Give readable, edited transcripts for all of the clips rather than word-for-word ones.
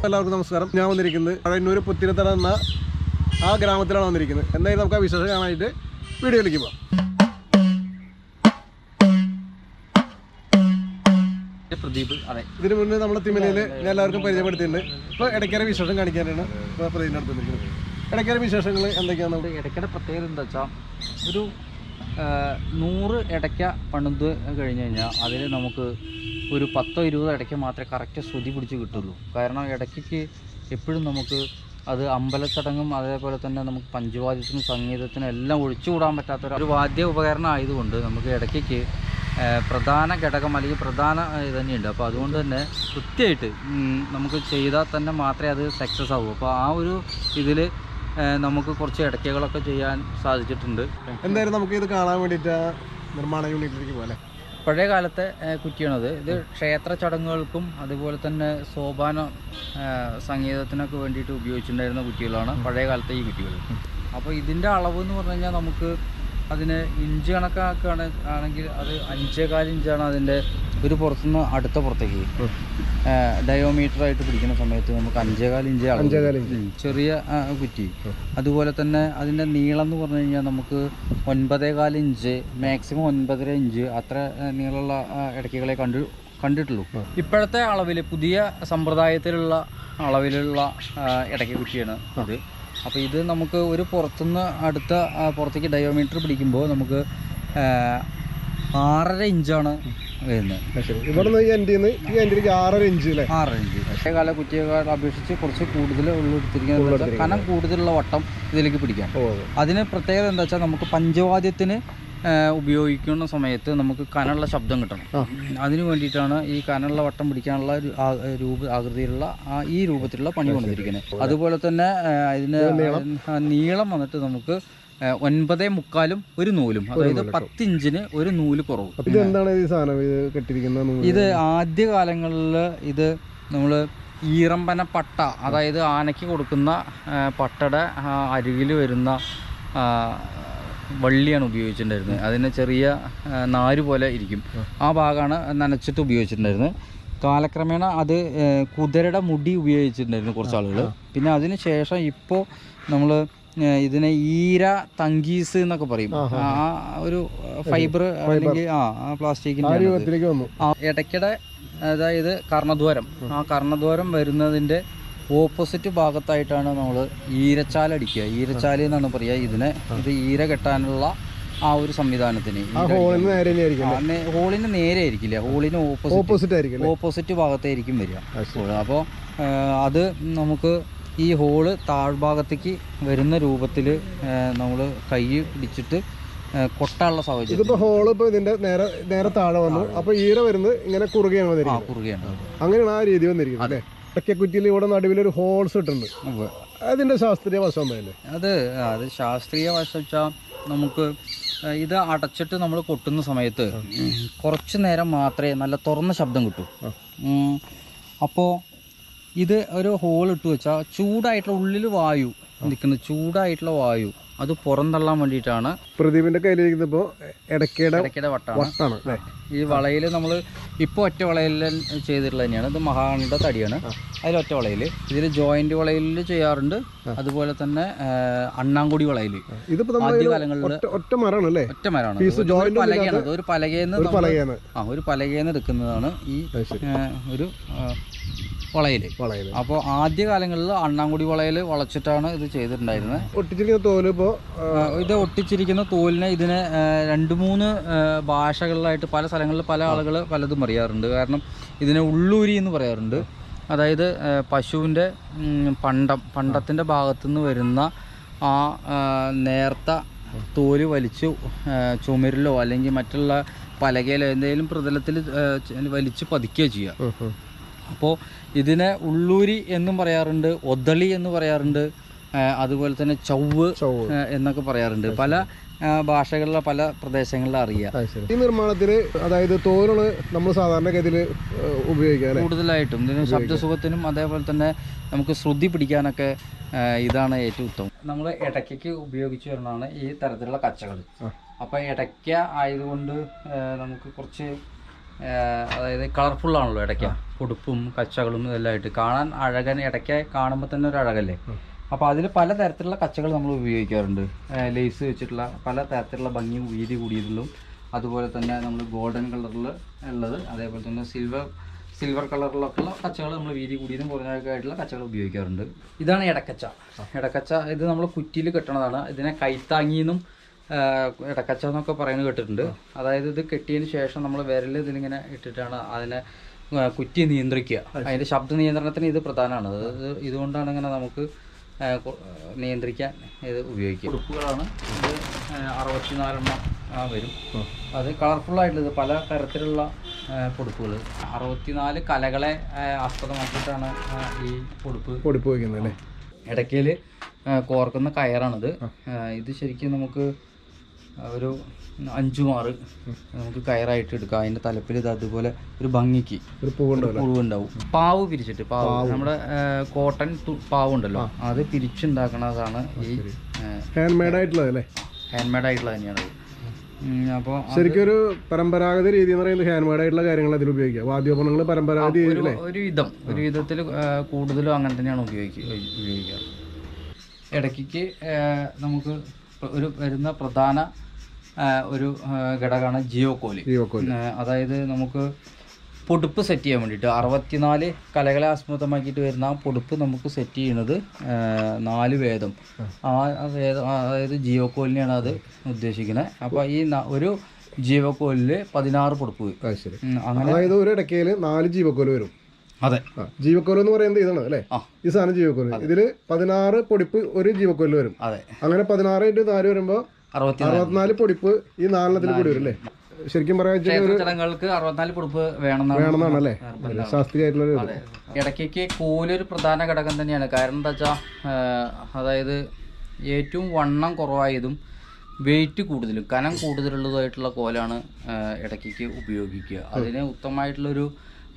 എല്ലാവർക്കും നമസ്കാരം. ഞാൻ വന്നിരിക്കുന്നത് പഴയന്നൂർ പുത്തിരിത്തറ എന്ന ആ ഗ്രാമത്തിലാണ് വന്നിരിക്കുന്നത്. എന്തായാലും നമുക്ക് ആ വിശേഷം കാണാനായിട്ട് വീഡിയോയിലേക്ക് പോകാം. പ്രദീപ്. അതെ, ഇതിന് മുന്നേ നമ്മളെ തിമലയിൽ ഞാൻ എല്ലാവർക്കും പരിചയപ്പെടുത്തിയിട്ടുണ്ട്. ഇപ്പോൾ ഇടയ്ക്കര വിശേഷം കാണിക്കാനാണ് ഇപ്പോൾ പ്രദീപിൻ്റെ അടുത്ത് നിൽക്കുന്നത്. ഇടയ്ക്കര വിശേഷങ്ങൾ എന്തൊക്കെയാണ്? ഇടയ്ക്കയുടെ പ്രത്യേകത എന്താ വെച്ചാൽ ഒരു 100 ഇടയ്ക്ക പണിത് കഴിഞ്ഞ് കഴിഞ്ഞാൽ അതിൽ നമുക്ക് ഒരു 10-20 ഇടയ്ക്ക മാത്രമേ കറക്റ്റ് ശ്രുതി പിടിച്ച് കിട്ടുള്ളൂ. കാരണം ഇടയ്ക്ക് എപ്പോഴും നമുക്ക് അത് അമ്പലച്ചടങ്ങും അതേപോലെ തന്നെ നമുക്ക് പഞ്ചവാദ്യത്തിനും സംഗീതത്തിനും എല്ലാം ഒഴിച്ചുകൂടാൻ പറ്റാത്തൊരു വാദ്യ ഉപകരണം ആയതുകൊണ്ട് നമുക്ക് ഇടയ്ക്ക് പ്രധാന ഘടകം അല്ലെങ്കിൽ പ്രധാന ഇത് തന്നെയുണ്ട്. അപ്പോൾ അതുകൊണ്ട് തന്നെ കൃത്യമായിട്ട് നമുക്ക് ചെയ്താൽ തന്നെ മാത്രമേ അത് സക്സസ് ആവൂ. അപ്പോൾ ആ ഒരു ഇതിൽ നമുക്ക് കുറച്ച് ഇടയ്ക്കകളൊക്കെ ചെയ്യാൻ സാധിച്ചിട്ടുണ്ട്. എന്തായാലും നമുക്ക് ഇത് കാണാൻ വേണ്ടിയിട്ട് നിർമ്മാണ യൂണിറ്റിലേക്ക് പോലെ പഴയ കാലത്തെ കുറ്റിയാണത്. ഇത് ക്ഷേത്ര ചടങ്ങുകൾക്കും അതുപോലെ തന്നെ സോപാന സംഗീതത്തിനൊക്കെ വേണ്ടിയിട്ട് ഉപയോഗിച്ചിട്ടുണ്ടായിരുന്ന കുറ്റികളാണ് പഴയ കാലത്തെ ഈ കുറ്റികൾ. അപ്പോൾ ഇതിൻ്റെ അളവ് എന്ന് പറഞ്ഞു കഴിഞ്ഞാൽ നമുക്ക് അതിന് ഇഞ്ച് കണക്കാക്കുകയാണെങ്കിൽ അത് 5.25 ഇഞ്ചാണ് അതിൻ്റെ ഒരു പുറത്തുനിന്ന് അടുത്ത പുറത്തേക്ക് ഡയോമീറ്ററായിട്ട് പിടിക്കുന്ന സമയത്ത് നമുക്ക് 5.25 ഇഞ്ച് ചെറിയ കുറ്റി. അതുപോലെ തന്നെ അതിൻ്റെ നീളം എന്ന് പറഞ്ഞു കഴിഞ്ഞാൽ നമുക്ക് 9.25 ഇഞ്ച്, മാക്സിമം 9.5 ഇഞ്ച് അത്ര നീളമുള്ള ഇടയ്ക്കുകളെ കണ്ടിട്ടുള്ളൂ. ഇപ്പോഴത്തെ അളവിൽ പുതിയ സമ്പ്രദായത്തിലുള്ള അളവിലുള്ള ഇടയ്ക്ക് കുറ്റിയാണ് ഇത്. അപ്പോൾ ഇത് നമുക്ക് ഒരു പുറത്തുനിന്ന് അടുത്ത പുറത്തേക്ക് ഡയോമീറ്റർ പിടിക്കുമ്പോൾ നമുക്ക് 6.5 ഇഞ്ചാണ് വരുന്നത്. ഇവിടെ ഈ എൻഡിന്ന് ഈ എൻഡിലേക്ക് 6.5 ഇഞ്ച്. 6.5 ഇഞ്ച് പഴയ കാല കുറ്റികളെ അപേക്ഷിച്ച് കുറച്ച് കൂടുതൽ ഉള്ളെടുത്തിരിക്കുന്നത് കനം കൂടുതലുള്ള വട്ടം ഇതിലേക്ക് പിടിക്കാം. അതിന് പ്രത്യേകത എന്താ വെച്ചാൽ നമുക്ക് പഞ്ചവാദ്യത്തിന് ഉപയോഗിക്കുന്ന സമയത്ത് നമുക്ക് കനമുള്ള ശബ്ദം കിട്ടണം. അതിനു വേണ്ടിയിട്ടാണ് ഈ കനമുള്ള വട്ടം പിടിക്കാനുള്ള ആകൃതിയിലുള്ള ഈ രൂപത്തിലുള്ള പണി കൊണ്ടുവന്നിരിക്കുന്നത്. അതുപോലെ തന്നെ ഇതിന് നീളം വന്നിട്ട് നമുക്ക് 9.25 ഒരു നൂലും, അതായത് 10 ഇഞ്ചിന് ഒരു നൂല് കുറവ്. ഇത് ആദ്യകാലങ്ങളിൽ ഇത് നമ്മൾ ഈറമ്പന പട്ട, അതായത് ആനയ്ക്ക് കൊടുക്കുന്ന പട്ടയുടെ അരികിൽ വരുന്ന വള്ളിയാണ് ഉപയോഗിച്ചിട്ടുണ്ടായിരുന്നത്. അതിന് ചെറിയ നാര് പോലെ ഇരിക്കും, ആ ഭാഗമാണ് നനച്ചിട്ട് ഉപയോഗിച്ചിട്ടുണ്ടായിരുന്നത്. കാലക്രമേണ അത് കുതിരയുടെ മുടി ഉപയോഗിച്ചിട്ടുണ്ടായിരുന്നു കുറച്ച് ആളുകൾ. പിന്നെ അതിന് ശേഷം ഇപ്പോൾ നമ്മൾ ഇതിനെ ഈര തങ്കീസ് എന്നൊക്കെ പറയും. ആ ഒരു ഫൈബർ അല്ലെങ്കിൽ പ്ലാസ്റ്റിക്കിൻ്റെ ഇടയ്ക്കിടെ, അതായത് കർണദ്വാരം, ആ കർണദ്വാരം വരുന്നതിൻ്റെ ഓപ്പോസിറ്റ് ഭാഗത്തായിട്ടാണ് നമ്മൾ ഈരച്ചാൽ അടിക്കുക. ഈരച്ചാൽ എന്നാണ് പറയുക ഇതിനെ. ഇത് ഈര കെട്ടാനുള്ള ആ ഒരു സംവിധാനത്തിന് ഹോളിന് നേരെ ആയിരിക്കില്ല, ഹോളിന് ഓപ്പോസിറ്റ് ഭാഗത്തായിരിക്കും വരിക. അപ്പോൾ അത് നമുക്ക് ഈ ഹോള് താഴ്ഭാഗത്തേക്ക് വരുന്ന രൂപത്തിൽ നമ്മൾ കൈ പിടിച്ചിട്ട് കൊട്ടാനുള്ള സാഹചര്യം. ഇതിപ്പോ ഹോള് ഇപ്പൊ ഇതിന്റെ നേരെ താഴെ വന്നു, അപ്പൊ ഈര വരുന്നത് ഇങ്ങനെ കുറുകയാണ്. അങ്ങനെയാണ് ആ രീതി വന്നിരിക്കുന്നത് അല്ലേ? കുറ്റിയിൽ ഇവിടെ നടുവിലൊരു ഹോൾസ് ഇട്ടുണ്ട്. അതിന്റെ ശാസ്ത്രീയ വശം എന്തായാലും അത് ശാസ്ത്രീയ വശം വെച്ചാൽ നമുക്ക് ഇത് അടച്ചിട്ട് നമ്മൾ കൊട്ടുന്ന സമയത്ത് കുറച്ച് നേരം മാത്രമേ നല്ല തുറന്ന ശബ്ദം കിട്ടൂ. അപ്പോൾ ഇത് ഒരു ഹോൾ ഇട്ട് വെച്ചാൽ ചൂടായിട്ടുള്ള ഉള്ളിൽ വായു നിൽക്കുന്നത്, ചൂടായിട്ടുള്ള വായു അത് പുറന്തള്ളാൻ വേണ്ടിയിട്ടാണ്. പ്രദീപിന്റെ കയ്യിലിരിക്കുന്നപ്പോ ഇടയ്ക്കയുടെ വട്ടാണ്. ഈ വളയിൽ നമ്മൾ ഇപ്പോൾ ഒറ്റ വളയിൽ ചെയ്തിട്ടുള്ള തന്നെയാണ്. ഇത് മഹാണിയുടെ തടിയാണ്, അതിലൊറ്റ വളയിൽ. ഇതിൽ ജോയിന്റ് വളയിൽ ചെയ്യാറുണ്ട്, അതുപോലെ തന്നെ അണ്ണാങ്കുടി വളയിൽ. ആദ്യകാലങ്ങളിൽ ഒറ്റ മരമാണ്, ഒരു പലകേന്ന് എടുക്കുന്നതാണ് ഈ ഒരു വളയിൽ. അപ്പോൾ ആദ്യകാലങ്ങളിൽ അണ്ണാങ്കുടി വളയിൽ വളച്ചിട്ടാണ് ഇത് ചെയ്തിട്ടുണ്ടായിരുന്നത്. ഇത് ഒട്ടിച്ചിരിക്കുന്ന തോലിനെ ഇതിനെ 2-3 ഭാഷകളിലായിട്ട് പല സ്ഥലങ്ങളിൽ പല ആളുകൾ പലതും പറയാറുണ്ട്. കാരണം ഇതിനെ ഉള്ളൂരി എന്ന് പറയാറുണ്ട്. അതായത് പശുവിൻ്റെ പണ്ടത്തിൻ്റെ ഭാഗത്തുനിന്ന് വരുന്ന ആ നേർത്ത തോല് വലിച്ച് ചുമരിലോ അല്ലെങ്കിൽ മറ്റുള്ള പലകയിലോ എന്തെങ്കിലും പ്രതലത്തിൽ വലിച്ച് പതിക്കുകയോ ചെയ്യുക. അപ്പോൾ ഇതിനെ ഉള്ളൂരി എന്നും പറയാറുണ്ട്, ഒതളി എന്ന് പറയാറുണ്ട്, അതുപോലെ തന്നെ ചൗവ് എന്നൊക്കെ പറയാറുണ്ട്. പല ഭാഷകളിലെ പല പ്രദേശങ്ങളിലും അറിയാം. ഈ നിർമ്മാണത്തിന് അതായത് തോലാണ് നമ്മൾ സാധാരണഗതിയിൽ ഉപയോഗിക്കുക കൂടുതലായിട്ടും. ഇതിന് ശബ്ദസുഖത്തിനും അതേപോലെ തന്നെ നമുക്ക് ശ്രുതി പിടിക്കാനൊക്കെ ഇതാണ് ഏറ്റവും ഉത്തമം. നമ്മൾ ഇടയ്ക്ക് ഉപയോഗിച്ചു വരുന്നതാണ് ഈ തരത്തിലുള്ള കച്ചകൾ. അപ്പോൾ ഇടയ്ക്ക ആയതുകൊണ്ട് നമുക്ക് കുറച്ച് അതായത് കളർഫുള്ളാണല്ലോ ഇടയ്ക്ക, പൊടുപ്പും കച്ചകളും ഇതെല്ലാം ആയിട്ട് കാണാൻ അഴകൻ, ഇടയ്ക്ക കാണുമ്പോൾ തന്നെ ഒരു അഴകല്ലേ. അപ്പോൾ അതിൽ പല തരത്തിലുള്ള കച്ചകൾ നമ്മൾ ഉപയോഗിക്കാറുണ്ട്. ലേസ് വെച്ചിട്ടുള്ള പല തരത്തിലുള്ള ഭംഗി വീതി കൂടിയതിലും, അതുപോലെ തന്നെ നമ്മൾ ഗോൾഡൻ കളറിൽ ഉള്ളത്, അതേപോലെ തന്നെ സിൽവർ കളറിലൊക്കെയുള്ള കച്ചകൾ നമ്മൾ വീതി കൂടിയതും കുറഞ്ഞൊക്കെ ആയിട്ടുള്ള കച്ചകൾ ഉപയോഗിക്കാറുണ്ട്. ഇതാണ് ഇടക്കച്ച. ഇടക്കച്ച ഇത് നമ്മൾ കുറ്റിയിൽ കെട്ടണതാണ്. ഇതിനെ കൈത്താങ്ങിന്നും ഇടക്കച്ച എന്നൊക്കെ പറയുന്നത് കേട്ടിട്ടുണ്ട്. അതായത് ഇത് കെട്ടിയതിന് ശേഷം നമ്മൾ വിരൽ ഇതിലിങ്ങനെ ഇട്ടിട്ടാണ് അതിനെ കുറ്റി നിയന്ത്രിക്കുക. അതിൻ്റെ ശബ്ദ നിയന്ത്രണത്തിന് ഇത് പ്രധാനമാണ്. അത് ഇതുകൊണ്ടാണ് ഇങ്ങനെ നമുക്ക് നിയന്ത്രിക്കാൻ ഇത് ഉപയോഗിക്കുക. ഉടുപ്പുകളാണ് ഇത് 64 വരും. അത് കളർഫുള്ളായിട്ടുള്ളത് പല തരത്തിലുള്ള പൊടുപ്പുകൾ, 64 കലകളെ ആസ്പദമാക്കിയിട്ടാണ് ഈ പൊടുപ്പ് വയ്ക്കുന്നത് അല്ലേ. ഇടയ്ക്കയിൽ കോർക്കുന്ന കയറാണിത്. ഇത് ശരിക്കും നമുക്ക് ഒരു 5 മാറ് നമുക്ക് കയറായിട്ട് എടുക്കാം. അതിൻ്റെ തലപ്പിൽ ഇത് അതുപോലെ ഒരു ഭംഗിക്ക് ഒരു പൂവുണ്ടാവും. പാവ് പിരിച്ചിട്ട്, നമ്മുടെ കോട്ടൺ പാവുണ്ടല്ലോ, അത് പിരിച്ചുണ്ടാക്കണതാണ് ഈ ഹാൻഡ് മെയ്ഡ് ആയിട്ടുള്ളത് അല്ലേ. ഹാൻഡ് മെയ്ഡ് ആയിട്ടുള്ളത് തന്നെയാണ്. അപ്പോൾ ശരിക്കും ഒരു പരമ്പരാഗത രീതി എന്ന് പറയുന്നത് ഹാൻഡ് മെയ്ഡ് ആയിട്ടുള്ള കാര്യങ്ങൾ അതിൽ ഉപയോഗിക്കുക. വാദ്യോപകരണങ്ങൾ പരമ്പരാഗത ഒരു വിധത്തിൽ കൂടുതലും അങ്ങനെ തന്നെയാണ് ഉപയോഗിക്കാറ്. ഇടയ്ക്ക് നമുക്ക് വരുന്ന പ്രധാന ഒരു ഘടകമാണ് ജിയോകോല്. അതായത് നമുക്ക് പൊടുപ്പ് സെറ്റ് ചെയ്യാൻ വേണ്ടിയിട്ട് 64 കലകളെ ആസ്പദമാക്കിയിട്ട് വരുന്ന ആ പൊടുപ്പ് നമുക്ക് സെറ്റ് ചെയ്യുന്നത് 4 വേദം. അതായത് ജിയോകോലിനെയാണ് അത് ഉദ്ദേശിക്കുന്നത്. അപ്പോൾ ഈ ഒരു ജീവക്കോലില് 16 പൊടുപ്പ്. അങ്ങനെ അതായത് ഒരു ഇടയ്ക്കയിൽ 4 ജീവക്കോല് വരും. അതെ, ജീവക്കോല് എന്ന് പറയുന്നത് ഇതാണ് അല്ലേ. ഈ സാധനം ജീവക്കോല്. ഇതില് 16 പൊടിപ്പ് ഒരു ജീവക്കോലിൽ വരും. അതെ, അങ്ങനെ 16 × 4 വരുമ്പോ 64 പൊടിപ്പ് ഈ 4 കൂടി വരും അല്ലേ. ശരിക്കും പറയാൻ ചടങ്ങുകൾക്ക് 64 പൊടുപ്പ് വേണമെന്നാണല്ലേ ശാസ്ത്രീയമായിട്ടുള്ള. ഇടയ്ക്ക് കോലൊരു പ്രധാന ഘടകം തന്നെയാണ്. കാരണം എന്താ വെച്ചാൽ അതായത് ഏറ്റവും വണ്ണം കുറവായതും വെയിറ്റ് കൂടുതലും കനം കൂടുതലുള്ളതായിട്ടുള്ള കോലാണ് ഇടയ്ക്ക് ഉപയോഗിക്കുക. അതിന് ഉത്തമമായിട്ടുള്ളൊരു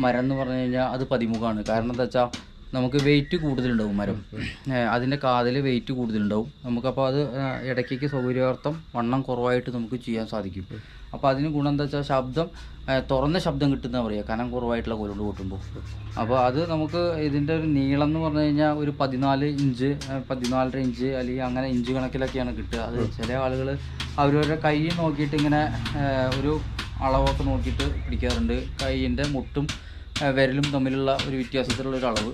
മരം എന്ന് പറഞ്ഞു കഴിഞ്ഞാൽ അത് പതിമുഖമാണ്. കാരണം എന്താ വെച്ചാൽ നമുക്ക് വെയിറ്റ് കൂടുതലുണ്ടാവും മരം, അതിൻ്റെ കാതിൽ വെയിറ്റ് കൂടുതലുണ്ടാവും. നമുക്കപ്പോൾ അത് ഇടയ്ക്ക് സൗകര്യാർത്ഥം വണ്ണം കുറവായിട്ട് നമുക്ക് ചെയ്യാൻ സാധിക്കും. അപ്പോൾ അതിന് ഗുണം എന്താ വെച്ചാൽ ശബ്ദം തുറന്ന ശബ്ദം കിട്ടുന്ന പറയുക കനം കുറവായിട്ടുള്ള കോലുകൊണ്ട് കൂട്ടുമ്പോൾ. അപ്പോൾ അത് നമുക്ക് ഇതിൻ്റെ ഒരു നീളം എന്ന് പറഞ്ഞു കഴിഞ്ഞാൽ ഒരു 14 ഇഞ്ച് 14.5 ഇഞ്ച് അല്ലെങ്കിൽ അങ്ങനെ ഇഞ്ച് കണക്കിലൊക്കെയാണ് കിട്ടുക. അത് ചില ആളുകൾ അവരവരുടെ കൈ നോക്കിയിട്ട് ഇങ്ങനെ ഒരു അളവൊക്കെ നോക്കിയിട്ട് പിടിക്കാറുണ്ട്. കൈയിൻ്റെ മുട്ടും വിരലും തമ്മിലുള്ള ഒരു വ്യത്യാസത്തിലുള്ള ഒരു അളവ്.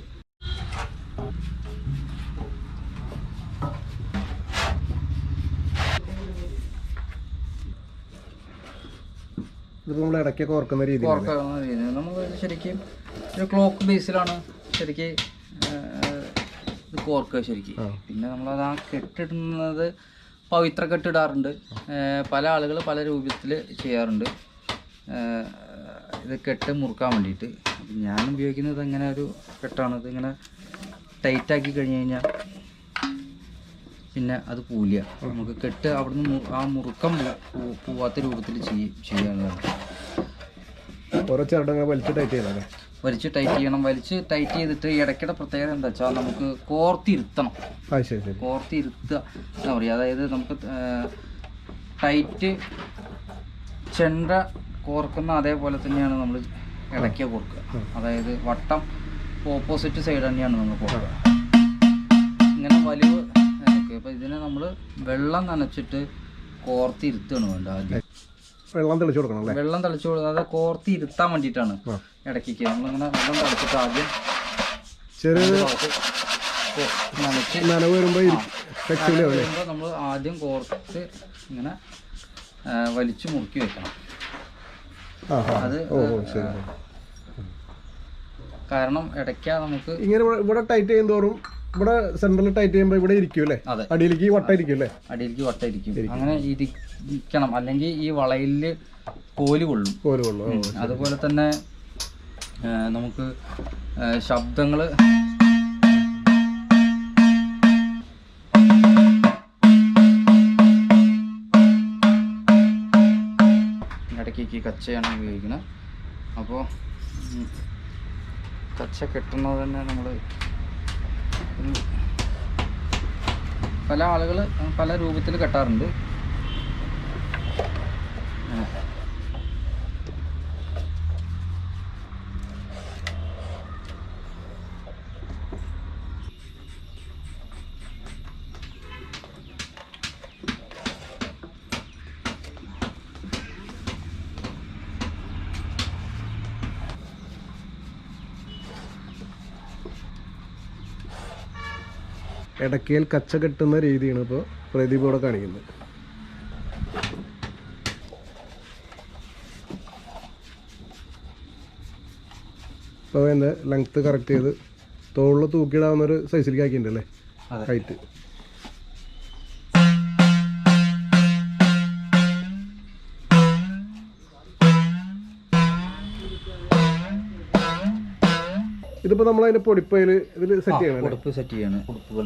നമ്മൾ ഇടയ്ക്കൊക്കെ ഓർക്കുന്ന രീതി നമ്മൾ ശരിക്കും ഒരു ക്ലോക്ക് ബേസിലാണ് ശരിക്കും ഇത് കോർക്കുക ശരിക്കും. പിന്നെ നമ്മളത് ആ കെട്ടിടുന്നത് പവിത്ര കെട്ടിടാറുണ്ട്. പല ആളുകൾ പല രൂപത്തിൽ ചെയ്യാറുണ്ട് ഇത് കെട്ട് മുറുക്കാൻ വേണ്ടിയിട്ട്. ഞാൻ ഉപയോഗിക്കുന്നത് അങ്ങനെ ഒരു കെട്ടാണ്. ഇതിങ്ങനെ ടൈറ്റാക്കി കഴിഞ്ഞ് കഴിഞ്ഞാൽ പിന്നെ അത് പൂലിയ നമുക്ക് കെട്ട് അവിടുന്ന് ആ മുറുക്കം പോവാത്ത രൂപത്തിൽ ചെയ്യാവുന്നതാണ്. ഓരോ ചരടങ്ങൾ വലിച്ച് ടൈറ്റ് ചെയ്യണം. വലിച്ച് ടൈറ്റ് ചെയ്തിട്ട് ഇടയ്ക്കിടെ പ്രത്യേകത എന്താ വെച്ചാൽ നമുക്ക് കോർത്തിരുത്തണം. കോർത്തിരുത്തുക എന്താ പറയുക, അതായത് നമുക്ക് ടൈറ്റ് ചെണ്ട കോർക്കുന്ന അതേപോലെ തന്നെയാണ് നമ്മൾ ഇടയ്ക്ക കോർക്കുക. അതായത് വട്ടം ഓപ്പോസിറ്റ് സൈഡ് തന്നെയാണ് നമ്മൾ കോർക്കുക. ഇങ്ങനെ വലിവ്. അപ്പോൾ ഇതിനെ നമ്മൾ വെള്ളം നനച്ചിട്ട് കോർത്തിരുത്തുകയാണ് വേണ്ട. ആദ്യം വെള്ളം തെളിച്ചു കൊടുക്കണം. വെള്ളം തെളിച്ചു കൊടുക്കുക, അത് കോർത്തിരുത്താൻ വേണ്ടിയിട്ടാണ്. ഇടയ്ക്ക് നമ്മളിങ്ങനെ വെള്ളം തളിച്ചിട്ട് ആദ്യം നനച്ച് നമ്മൾ ആദ്യം കോർത്ത് ഇങ്ങനെ വലിച്ചു മുറുക്കി വെക്കണം. അത് കാരണം ഇടയ്ക്ക നമുക്ക് ഇങ്ങനെ ഇവിടെ ടൈറ്റ് ചെയ്യുന്നതോറും ഇവിടെ സെന്ററിൽ ടൈറ്റ് ചെയ്യുമ്പോൾ ഇവിടെ ഇരിക്കും അല്ലേ. അടിയിലേക്ക് വട്ട ഇരിക്കും അല്ലേ. അടിയിലേക്ക് വട്ട ഇരിക്കും. അങ്ങനെ ഇരിക്കണം, അല്ലെങ്കിൽ ഈ വളയില് കോല് കൊള്ളും. അതുപോലെ തന്നെ നമുക്ക് ശബ്ദങ്ങള് ഇടയ്ക്ക് കച്ചയാണ് ഉപയോഗിക്കുന്നത്. അപ്പോൾ കച്ച കെട്ടുന്നത് തന്നെ നമ്മൾ പല ആളുകൾ പല രൂപത്തിൽ കെട്ടാറുണ്ട്. ഇടയ്ക്കയിൽ കച്ച കെട്ടുന്ന രീതിയാണ് ഇപ്പോൾ പ്രദീപ് ഇവിടെ കാണിക്കുന്നത്. അപ്പോൾ അതിൻ്റെ ലെങ്ത്ത് കറക്റ്റ് ചെയ്ത് തോളിൽ തൂക്കിയിടാവുന്നൊരു സൈസിലേക്ക് ആക്കിയിട്ടുണ്ടല്ലേ ഹൈറ്റ്. ഇതിപ്പോൾ നമ്മൾ അതിൻ്റെ പൊടിപ്പയിൽ ഇതിൽ സെറ്റ് ചെയ്യണം. പൊടിപ്പ് സെറ്റ് ചെയ്യാണ്. പൊടിപ്പുകൾ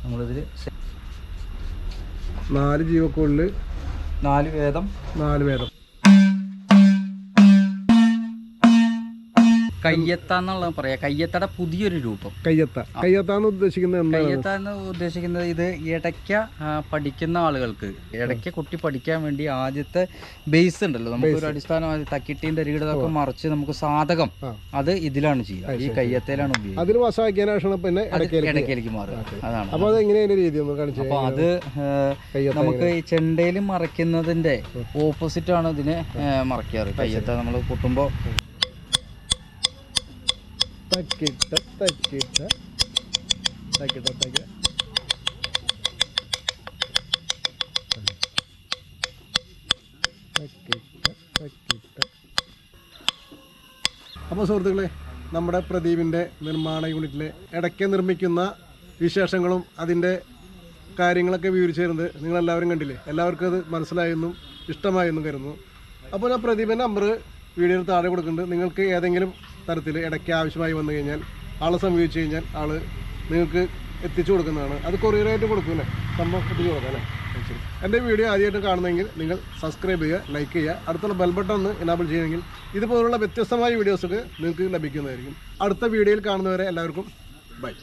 നമ്മളിതിൽ 4 ജീവക്കുള്ളിൽ 4 വേദം. കയ്യത്താന്നുള്ള പറയാ. കയ്യത്തയുടെ പുതിയൊരു രൂപം. കയ്യത്താന്ന് ഉദ്ദേശിക്കുന്നത് എന്താണ്? കയ്യത്താന്ന് ഉദ്ദേശിക്കുന്നത് ഇത് ഇടയ്ക്ക പഠിക്കുന്ന ആളുകൾക്ക്, ഇടയ്ക്ക കുട്ടി പഠിക്കാൻ വേണ്ടി ആദ്യത്തെ ബേസ് ഉണ്ടല്ലോ, നമുക്ക് ഒരു അടിസ്ഥാനം തക്കിട്ടീൻ്റെ രീടതൊക്കെ മറിച്ച് നമുക്ക് സാധകം അത് ഇതിലാണ് ചെയ്യുക. ഈ കയ്യത്തേലാണ് ഉപയോഗിക്കുന്നത്. അതിൽ വശമാക്കിയതിനു പിന്നെ ഇടയ്ക്കലേക്ക് മാറുക. അതാണ്. അപ്പോൾ അത് എങ്ങനെയാണ് രീതി ഒന്ന് കാണിച്ചു. അപ്പോൾ അത് നമുക്ക് ഈ ചെണ്ടയിൽ മറയ്ക്കുന്നതിന്റെ ഓപ്പോസിറ്റ് ആണ് ഇതിനെ മറയ്ക്കാറ്. കയ്യത്ത നമ്മൾ പൊട്ടുമ്പോൾ തക്കിട്ട തക്കിട്ട തക്കിട്ട തക്കിട്ട. അപ്പോൾ സുഹൃത്തുക്കളെ, നമ്മുടെ പ്രദീപിൻ്റെ നിർമ്മാണ യൂണിറ്റിലെ ഇടയ്ക്ക് നിർമ്മിക്കുന്ന വിശേഷങ്ങളും അതിൻ്റെ കാര്യങ്ങളൊക്കെ വിവരിച്ചു തരുന്നത് നിങ്ങളെല്ലാവരും കണ്ടില്ലേ. എല്ലാവർക്കും അത് മനസ്സിലായെന്നും ഇഷ്ടമായെന്നും കരുതുന്നു. അപ്പോൾ ഞാൻ പ്രദീപിൻ്റെ നമ്പർ വീഡിയോയിൽ താഴെ കൊടുക്കുന്നുണ്ട്. നിങ്ങൾക്ക് ഏതെങ്കിലും തരത്തിൽ ഇടയ്ക്ക് ആവശ്യമായി വന്നു കഴിഞ്ഞാൽ ആളെ സമീപിച്ചു കഴിഞ്ഞാൽ ആൾ നിങ്ങൾക്ക് എത്തിച്ചു കൊടുക്കുന്നതാണ്. അത് കൊറിയറായിട്ട് കൊടുക്കുമല്ലേ, സംഭവം എത്തിച്ചു കൊടുക്കാം അല്ലേ. ശരി. എൻ്റെ വീഡിയോ ആദ്യമായിട്ട് കാണുന്നെങ്കിൽ നിങ്ങൾ സബ്സ്ക്രൈബ് ചെയ്യുക, ലൈക്ക് ചെയ്യുക, അടുത്തുള്ള ബെൽ ബട്ടൺ ഒന്ന് എനാബിൾ ചെയ്യുമെങ്കിൽ ഇതുപോലുള്ള വ്യത്യസ്തമായ വീഡിയോസൊക്കെ നിങ്ങൾക്ക് ലഭിക്കുന്നതായിരിക്കും. അടുത്ത വീഡിയോയിൽ കാണുന്നവരെ എല്ലാവർക്കും ബൈ.